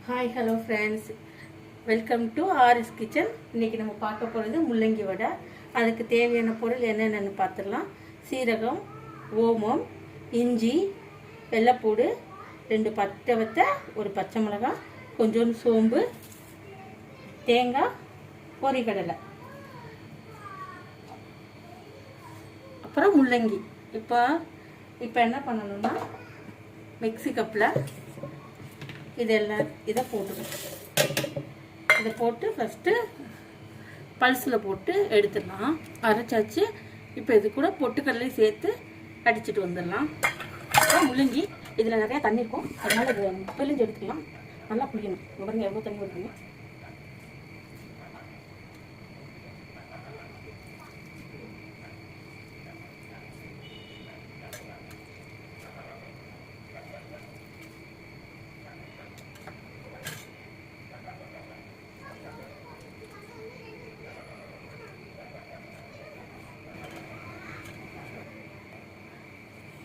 Hi hello friends, welcome to RS kitchen. இன்றைக்கி நம்ம பார்க்க போகிறது முள்ளங்கி வடை. அதுக்கு தேவையான பொருள் என்னென்னு பார்த்துடலாம். சீரகம், ஓமம், இஞ்சி, வெள்ளைப்பூடு, 2 பட்டை வத்தை, ஒரு பச்சை மிளகாய், கொஞ்சோண்டு சோம்பு, தேங்காய், பொரிகடலை, அப்புறம் முள்ளங்கி. இப்போ என்ன பண்ணணும்னா, மிக்ஸி கப்பில் இதை போட்டுக்கணும். இதை போட்டு ஃபஸ்ட்டு பல்ஸில் போட்டு எடுத்துடலாம். அரைச்சாச்சு. இப்போ இது கூட பொட்டுக்கடலையும் சேர்த்து அடிச்சுட்டு வந்துடலாம். அப்புறம் முள்ளங்கி இதில் நிறையா தண்ணி இருக்கும், அதனால் இதை பிழிஞ்சு எடுத்துக்கலாம். நல்லா புளியணும். பாருங்க எவ்வளோ தண்ணி வருதுங்க.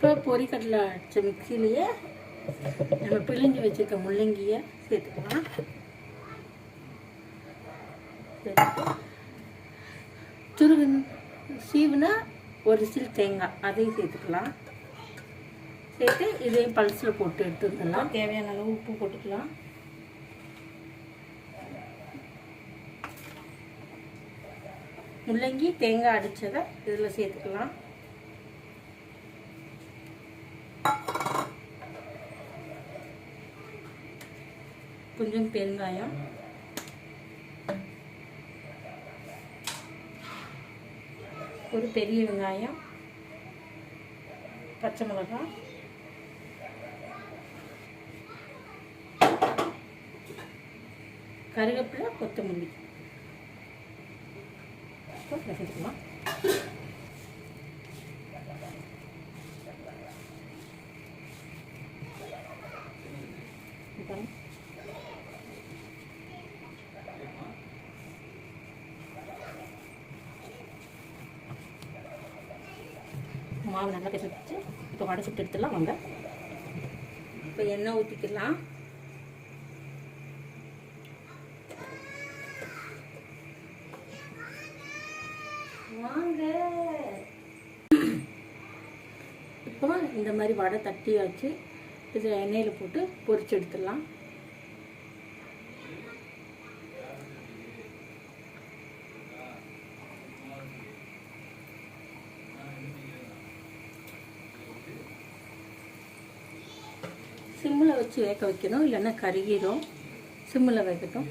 இப்போ பொரிக்கடலை அடித்த மிக்சிலேயே நம்ம பிழிஞ்சு வச்சுருக்க முள்ளங்கியை சேர்த்துக்கலாம். சீவுனா ஒரு சில் தேங்காய் அதையும் சேர்த்துக்கலாம். சேர்த்து இதையும் பல்ஸில் போட்டு எடுத்து வந்துடலாம். தேவையான அளவு உப்பு போட்டுக்கலாம். முள்ளங்கி தேங்காய் அடித்ததை இதில் சேர்த்துக்கலாம். கொஞ்சம் பெருங்காயம், ஒரு பெரிய வெங்காயம், பச்சை மிளகாய், கருவேப்பிலை, கொத்தமல்லி சேர்த்துக்கலாம். மாவு நல்லா பிசைச்சு இப்போ வடை சுட்டு எடுத்துடலாம். வாங்க, இப்போ எண்ணெய் ஊற்றிக்கலாம். வாங்க, இப்போ இந்த மாதிரி வடை தட்டியாச்சு. இதை எண்ணெயில் போட்டு பொரிச்சு எடுத்துடலாம். சிம்மில் வச்சு வேக வைக்கணும், இல்லைன்னா கருகிரும். சிம்மில் வைக்கட்டும்.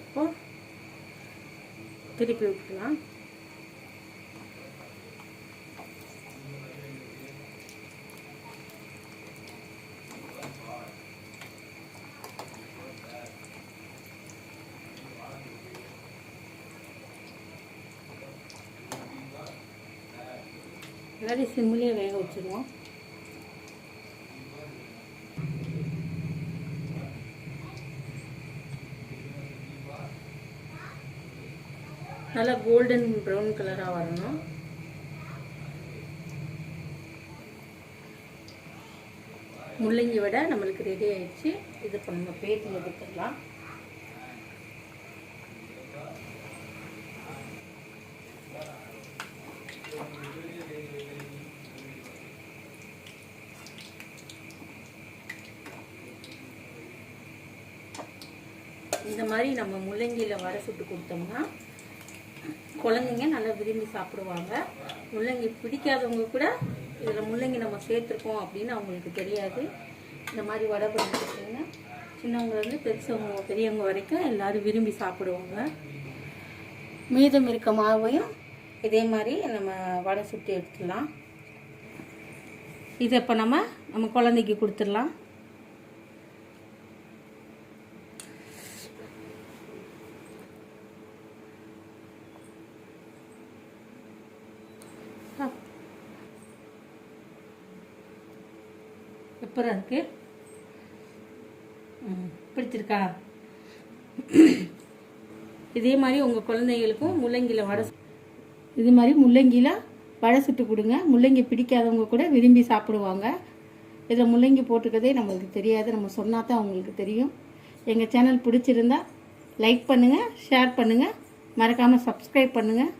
இப்போ திருப்பி விட்டுக்கலாம். எல்லாரையும் சிம்மிலேயே வேக வச்சுருவோம். நல்லா கோல்டன் ப்ரௌன் கலராக வரணும். முள்ளங்கி வடை நம்மளுக்கு ரெடி ஆயிடுச்சு. இது இப்போ நம்ம பிளேட்டில் எடுத்துடலாம். இந்த மாதிரி நம்ம முள்ளங்கியில் வடை சுட்டு கொடுத்தோம்னா குழந்தைங்க நல்லா விரும்பி சாப்பிடுவாங்க. முள்ளங்கி பிடிக்காதவங்க கூட இதில் முள்ளங்கி நம்ம சேர்த்துருக்கோம் அப்படின்னு அவங்களுக்கு தெரியாது. இந்த மாதிரி வடை பண்ணி கொடுத்தீங்கன்னா சின்னவங்கலேருந்து பெரியவங்க வரைக்கும் எல்லோரும் விரும்பி சாப்பிடுவாங்க. மீதம் இருக்க மாவையும் இதே மாதிரி நம்ம வடை சுட்டு எடுத்துடலாம். இதை இப்போ நம்ம குழந்தைக்கு கொடுத்துடலாம். எப்பரா இருக்கு? பிடிச்சிருக்கா? இதே மாதிரி உங்கள் குழந்தைகளுக்கும் முள்ளங்கியில் வடை இது மாதிரி முள்ளங்கியில் வடை சுட்டு கொடுங்க. முள்ளங்கி பிடிக்காதவங்க கூட விரும்பி சாப்பிடுவாங்க. இதில் முள்ளங்கி போட்டுக்கிறதே நம்மளுக்கு தெரியாது, நம்ம சொன்னா தான் அவங்களுக்கு தெரியும். எங்கள் சேனல் பிடிச்சிருந்தா லைக் பண்ணுங்கள், ஷேர் பண்ணுங்கள், மறக்காமல் சப்ஸ்கிரைப் பண்ணுங்கள்.